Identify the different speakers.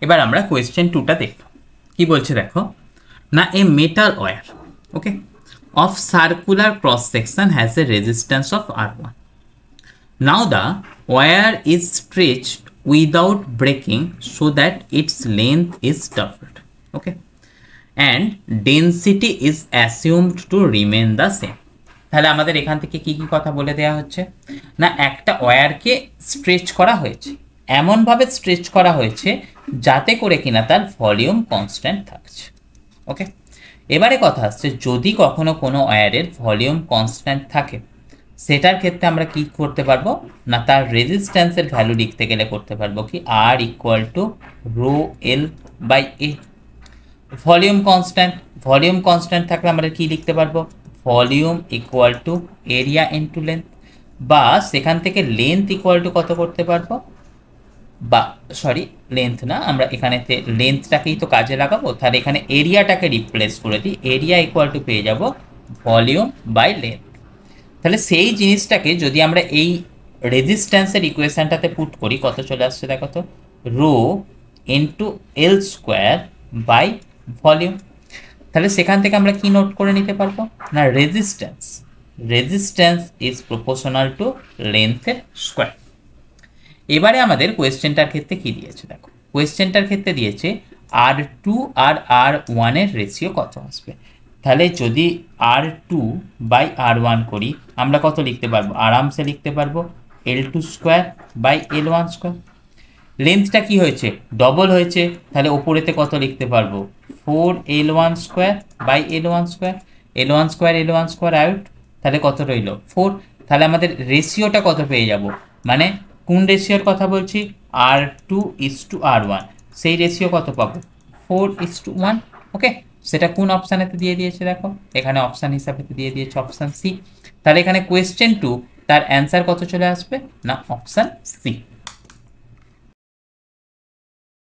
Speaker 1: এবার আমরা কোয়েশ্চেন 2টা দেখব কি বলছে দেখো না a metal wire okay of circular cross section has a resistance of R1. Now the wire is stretched without breaking so that its length is doubled. Okay. And density is assumed to remain the same. তাহলে আমাদের এখান থেকে কি কি কথা বলে দেওয়া হচ্ছে না একটা ওয়্যারকে স্ট্রেচ করা হয়েছে এমনভাবে স্ট্রেচ করা হয়েছে যাতে করে কিনা তার ভলিউম কনস্ট্যান্ট থাকছে ওকে এবারে কথা আসছে যদি কখনো কোনো ওয়্যারের ভলিউম কনস্ট্যান্ট থাকে সেটার ক্ষেত্রে আমরা কি করতে পারবো না তার রেজিস্ট্যান্সের ভ্যালু লিখতে গেলে করতে পারবো কি R equal to rho L by A volume constant থাকলে আমরা কি লিখতে পারবো volume equal to area into length বা সেখান থেকে লেন্থ ইকুয়াল টু কত করতে পারবো বা সরি লেন্থ না আমরা এখানেতে লেন্থটাকেই তো কাজে লাগাবো তাহলে এখানে এরিয়াটাকে রিপ্লেস করে দিই এরিয়া ইকুয়াল টু পেয়ে যাব ভলিউম বাই লেন্থ তাহলে সেই জিনিসটাকে যদি আমরা এই রেজিস্ট্যান্সের ইকুয়েশনটাতে পুট করি কত চলে আসছে দেখো তো rho into L square by volume তাহলে সেখান থেকে আমরা কি নোট করে নিতে পারবো না রেজিস্ট্যান্স ইজ প্রপোর্শনাল টু লেন্থের স্কোয়ার এবারে আমাদের কোয়েশ্চেনটার ক্ষেত্রে কি দিয়েছে দেখো কোয়েশ্চেনটার ক্ষেত্রে দিয়েছে R2 আর R1 এর রেশিও কত আসবে তাহলে যদি R2 বাই R1 করি আমরা কত লিখতে পারবো আরামসে লিখতে পারবো L2 square by L1 square লেন্থটা কি হয়েছে ডবল হয়েছে তাহলে ওপরেতে কত লিখতে পারবো 4L1 square by L1 square L1 square L1 square out তাহলে কত রইল 4 তাহলে আমাদের রেশিওটা কত পেয়ে যাব মানে কোন রেশিওর কথা বলছি R2:R1 সেই রেশিও কত পাবো 4:1 ওকে সেটা কোন অপশানেতে দিয়ে দিয়েছে দেখো এখানে অপশান হিসাবে দিয়ে দিয়েছে অপশান সি তাহলে এখানে কোয়েশ্চেন 2 তার অ্যান্সার কত চলে আসবে না অপশান সি